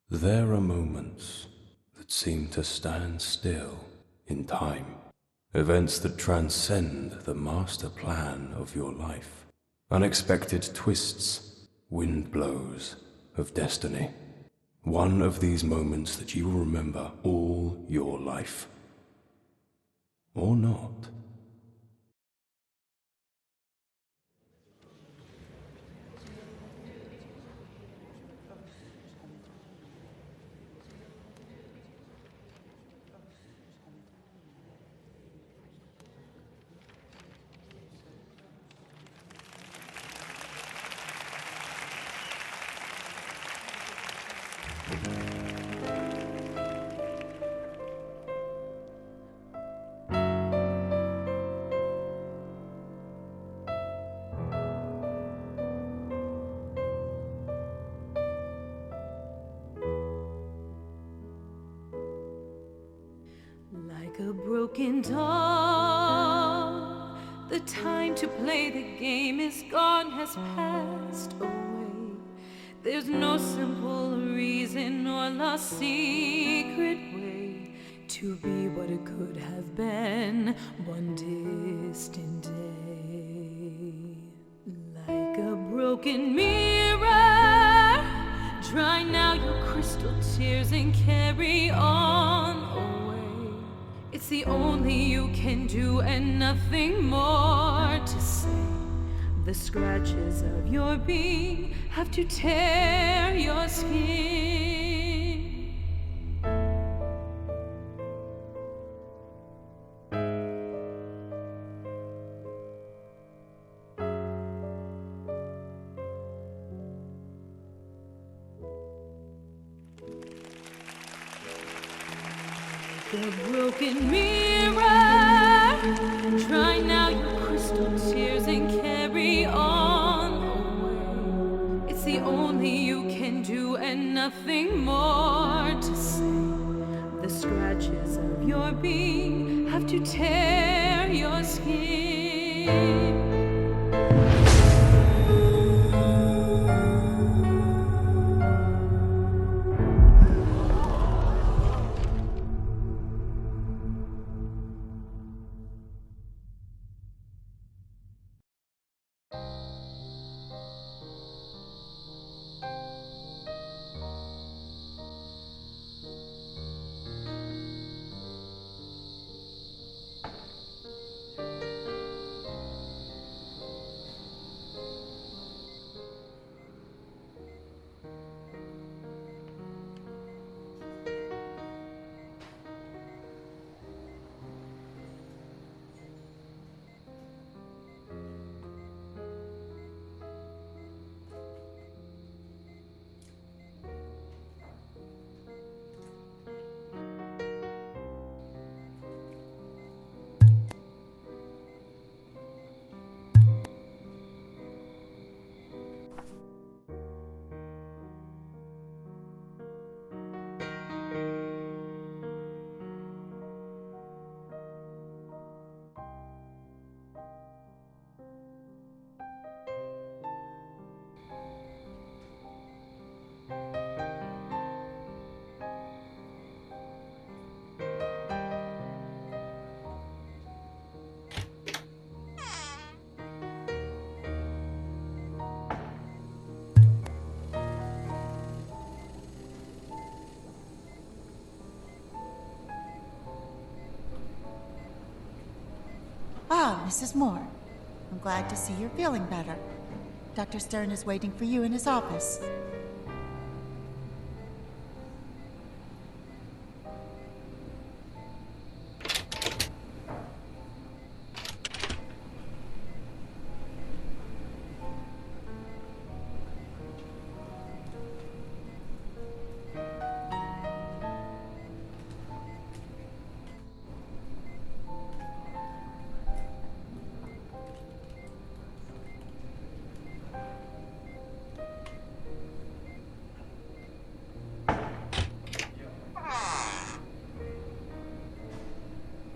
There are moments that seem to stand still in time. Events that transcend the master plan of your life. Unexpected twists, wind blows of destiny. One of these moments that you will remember all your life. Or not. Like a broken doll, the time to play the game is gone, has passed away. There's no simple reason or lost secret way to be what it could have been one distant day. Like a broken mirror, dry now your crystal tears and carry on away. It's the only you can do and nothing more to say. The scratches of your being have to tear your skin. The broken mirror, dry now your crystal tears and carry on away. It's the only you can do and nothing more to say. The scratches of your being have to tear your skin. Ah, Mrs. Moore. I'm glad to see you're feeling better. Dr. Stern is waiting for you in his office.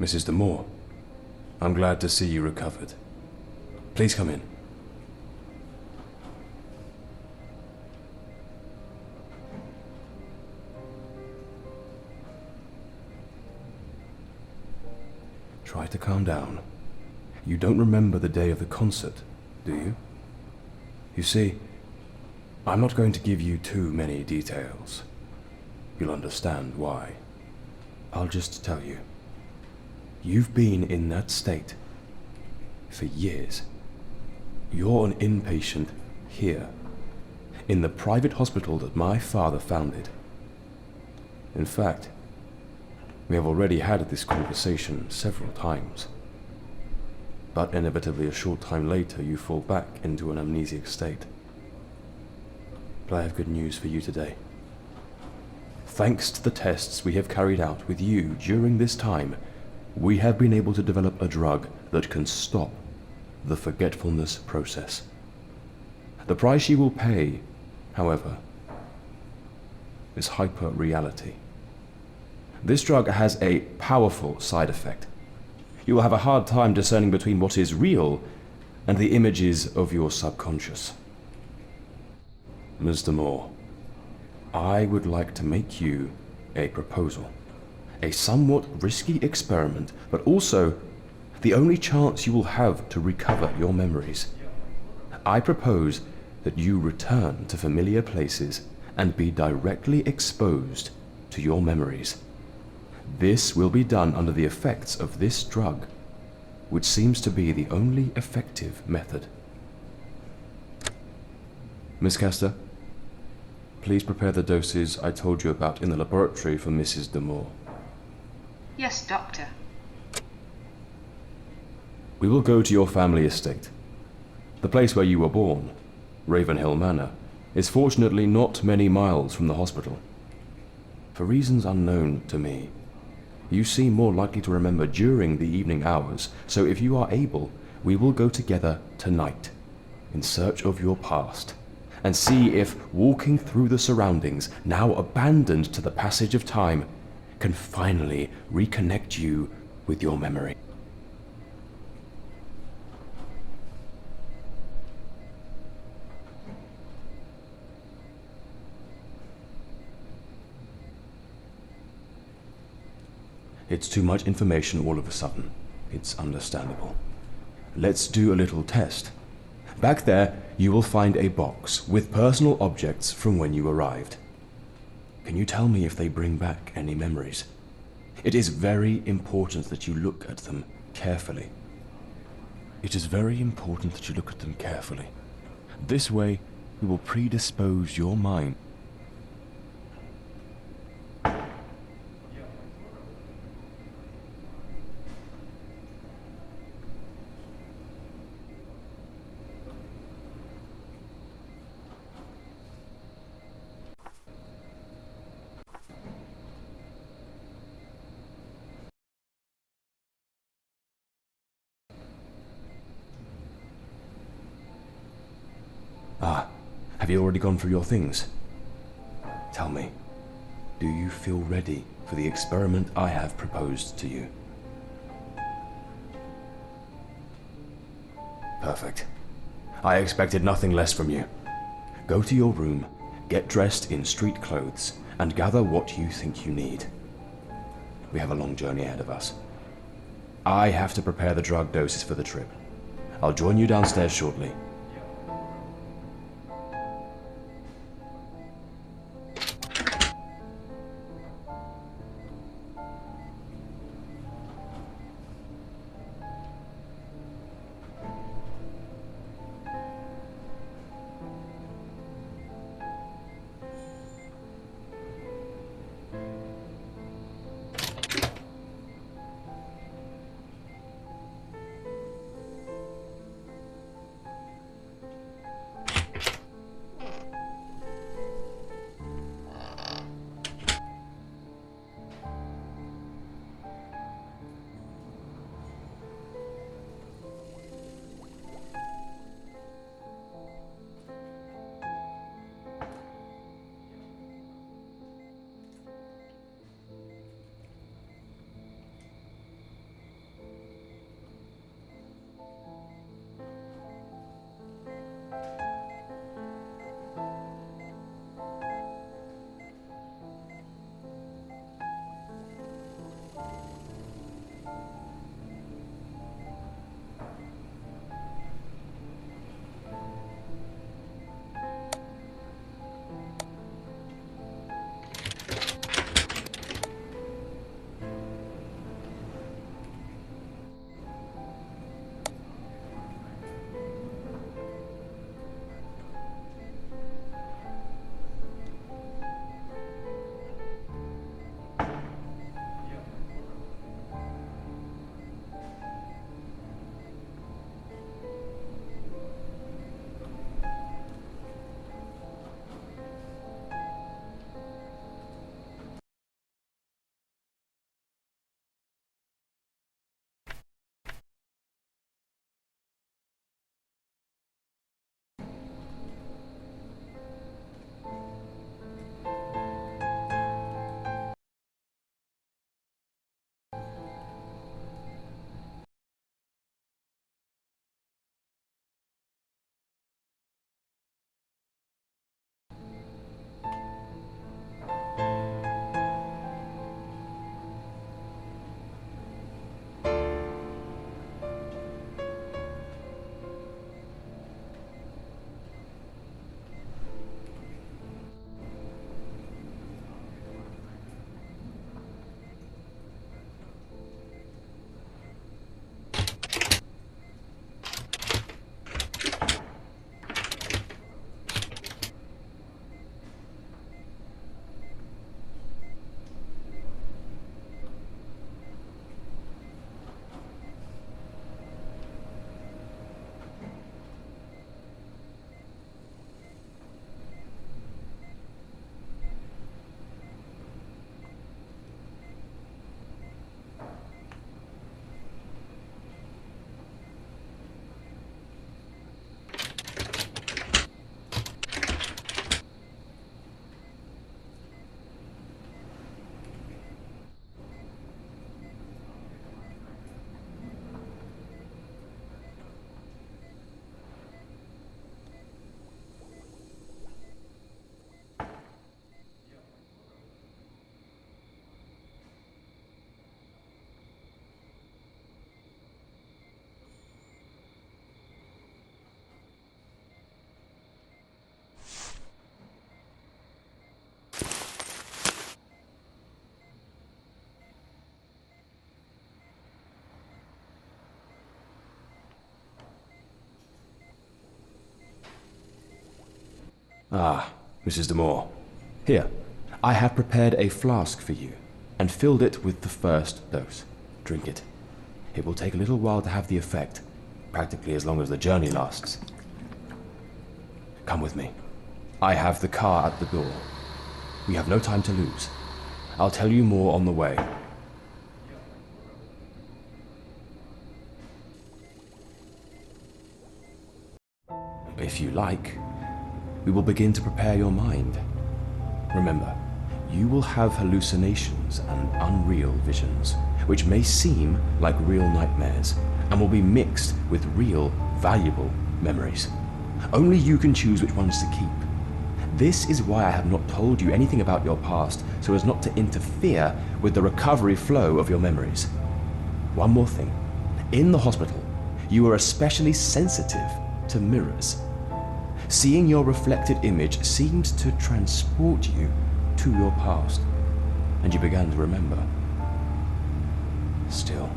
Mrs. Demore, I'm glad to see you recovered. Please come in. Try to calm down. You don't remember the day of the concert, do you? You see, I'm not going to give you too many details. You'll understand why. I'll just tell you. You've been in that state for years. You're an inpatient here, in the private hospital that my father founded. In fact, we have already had this conversation several times. But inevitably a short time later you fall back into an amnesic state. But I have good news for you today. Thanks to the tests we have carried out with you during this time, we have been able to develop a drug that can stop the forgetfulness process. The price you will pay, however, is hyper-reality. This drug has a powerful side effect. You will have a hard time discerning between what is real and the images of your subconscious. Mr. Moore, I would like to make you a proposal. A somewhat risky experiment, but also the only chance you will have to recover your memories. I propose that you return to familiar places and be directly exposed to your memories. This will be done under the effects of this drug, which seems to be the only effective method. Miss Castor, please prepare the doses I told you about in the laboratory for Mrs. Demore. Yes, Doctor. We will go to your family estate. The place where you were born, Ravenhill Manor, is fortunately not many miles from the hospital. For reasons unknown to me, you seem more likely to remember during the evening hours, so if you are able, we will go together tonight in search of your past and see if walking through the surroundings, now abandoned to the passage of time, can finally reconnect you with your memory. It's too much information all of a sudden. It's understandable. Let's do a little test. Back there, you will find a box with personal objects from when you arrived. Can you tell me if they bring back any memories? It is very important that you look at them carefully. It is very important that you look at them carefully. This way, we will predispose your mind. Have you already gone through your things? Tell me, do you feel ready for the experiment I have proposed to you? Perfect. I expected nothing less from you. Go to your room, get dressed in street clothes, and gather what you think you need. We have a long journey ahead of us. I have to prepare the drug doses for the trip. I'll join you downstairs shortly. Ah, Mrs. Demore. Here, I have prepared a flask for you, and filled it with the first dose. Drink it. It will take a little while to have the effect, practically as long as the journey lasts. Come with me. I have the car at the door. We have no time to lose. I'll tell you more on the way. If you like, we will begin to prepare your mind. Remember, you will have hallucinations and unreal visions, which may seem like real nightmares, and will be mixed with real, valuable memories. Only you can choose which ones to keep. This is why I have not told you anything about your past, so as not to interfere with the recovery flow of your memories. One more thing. In the hospital, you are especially sensitive to mirrors. Seeing your reflected image seemed to transport you to your past, and you began to remember. Still,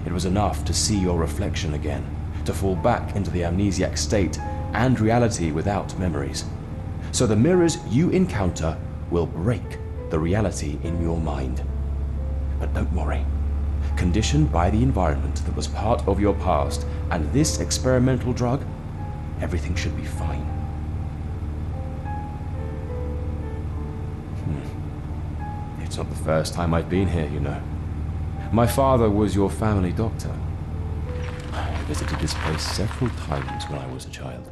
it was enough to see your reflection again, to fall back into the amnesiac state and reality without memories. So the mirrors you encounter will break the reality in your mind. But don't worry. Conditioned by the environment that was part of your past and this experimental drug, everything should be fine. It's not the first time I've been here, you know. My father was your family doctor. I visited this place several times when I was a child.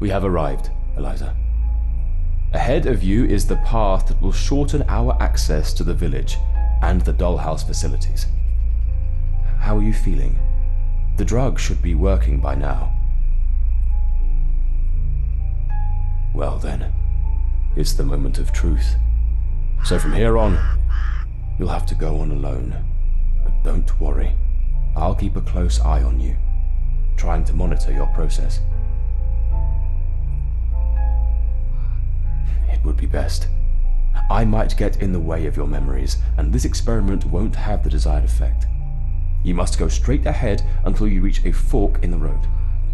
We have arrived, Eliza. Ahead of you is the path that will shorten our access to the village and the Dollhouse facilities. How are you feeling? The drug should be working by now. Well then, it's the moment of truth. So from here on, you'll have to go on alone. But don't worry, I'll keep a close eye on you, trying to monitor your process. It would be best. I might get in the way of your memories, and this experiment won't have the desired effect. You must go straight ahead until you reach a fork in the road.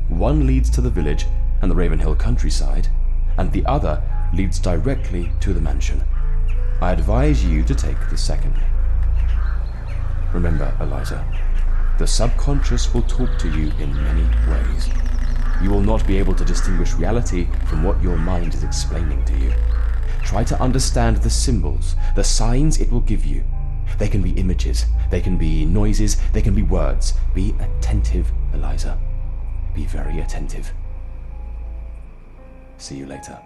One leads to the village and the Ravenhill countryside, and the other leads directly to the mansion. I advise you to take the second. Remember, Eliza, the subconscious will talk to you in many ways. You will not be able to distinguish reality from what your mind is explaining to you. Try to understand the symbols, the signs it will give you. They can be images, they can be noises, they can be words. Be attentive, Eliza. Be very attentive. See you later.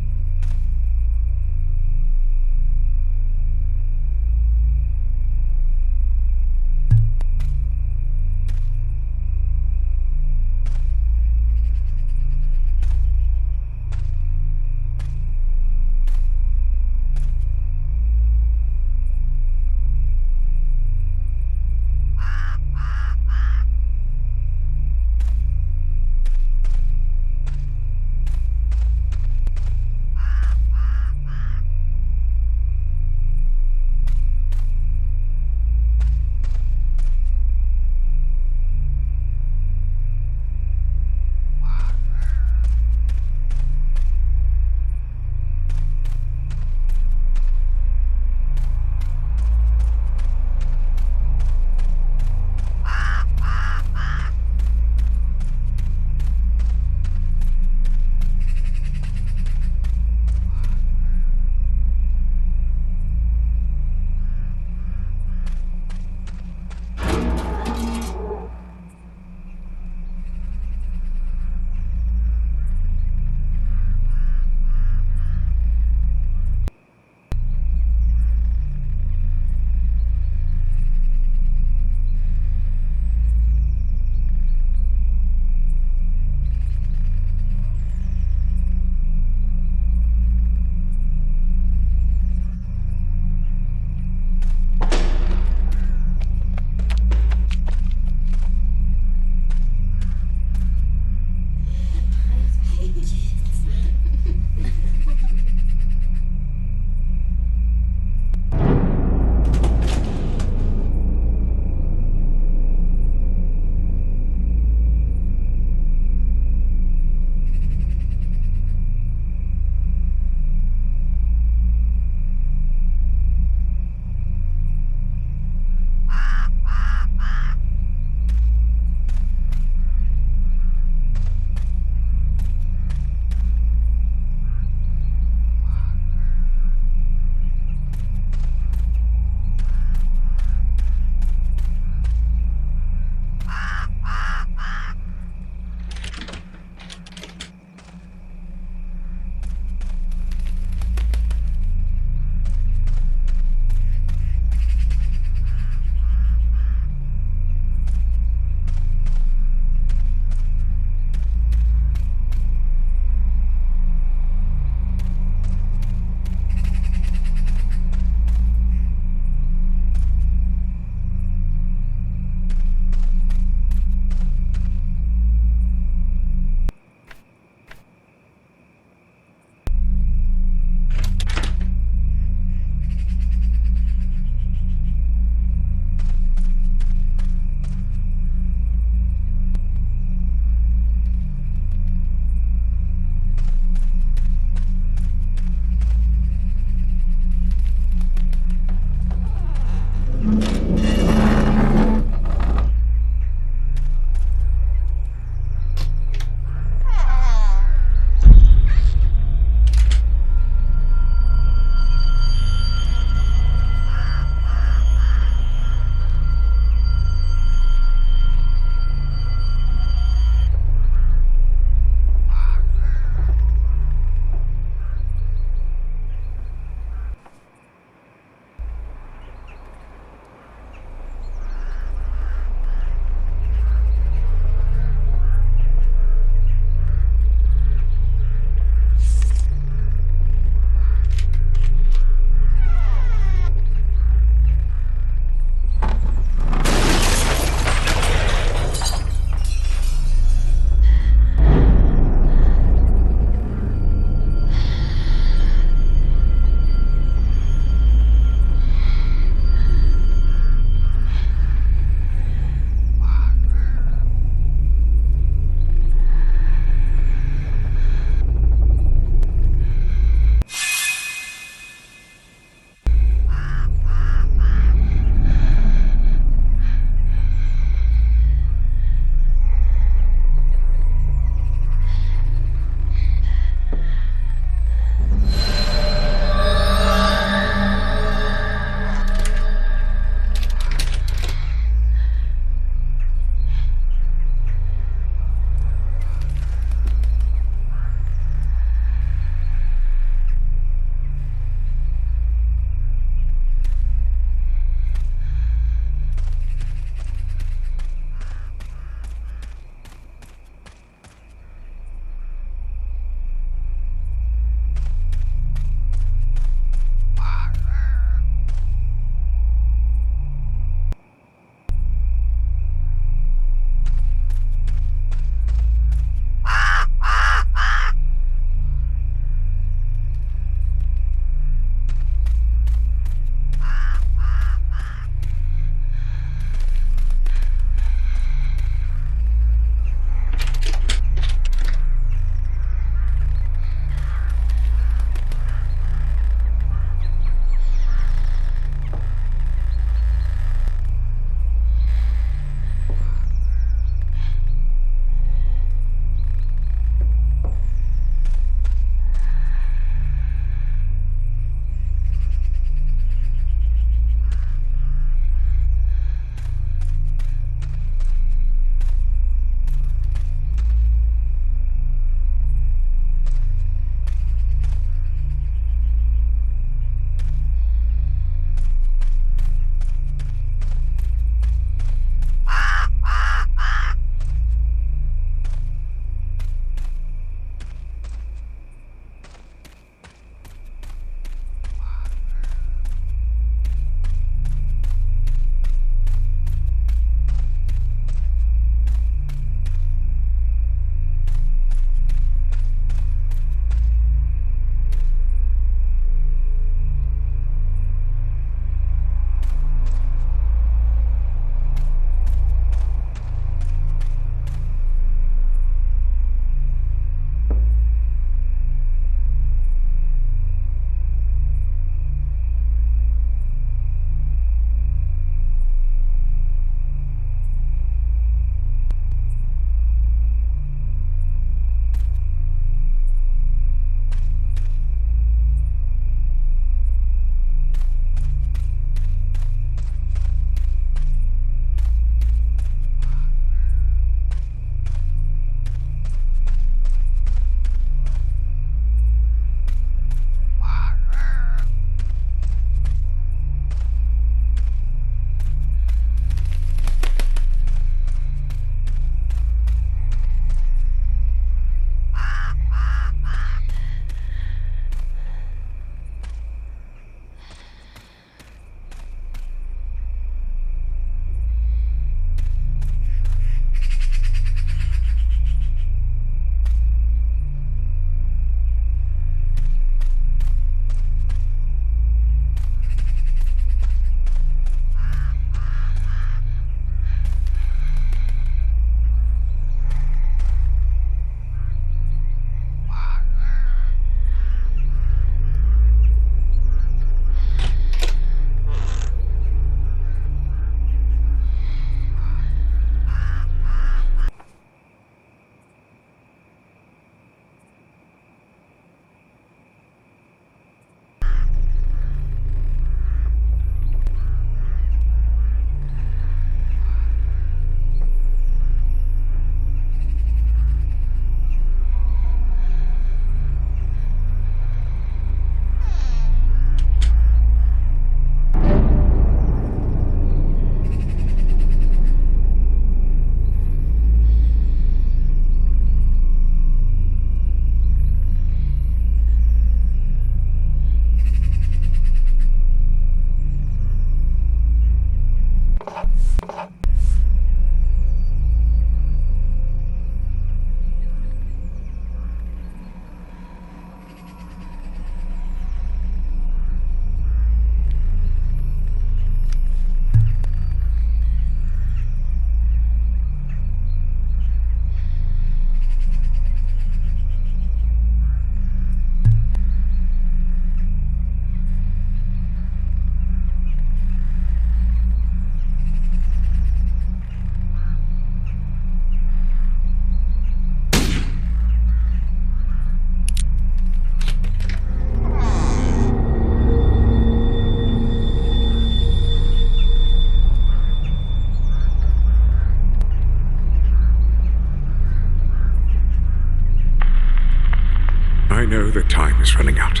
that time is running out.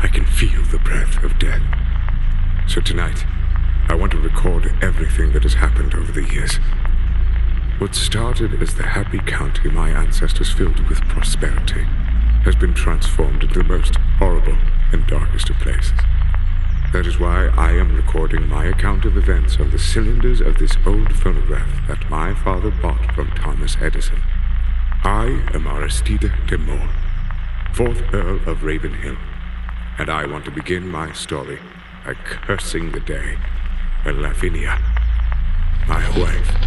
I can feel the breath of death. So tonight, I want to record everything that has happened over the years. What started as the happy county my ancestors filled with prosperity has been transformed into the most horrible and darkest of places. That is why I am recording my account of events on the cylinders of this old phonograph that my father bought from Thomas Edison. I am Aristide de Moore, 4th Earl of Ravenhill, and I want to begin my story by cursing the day when Lavinia, my wife,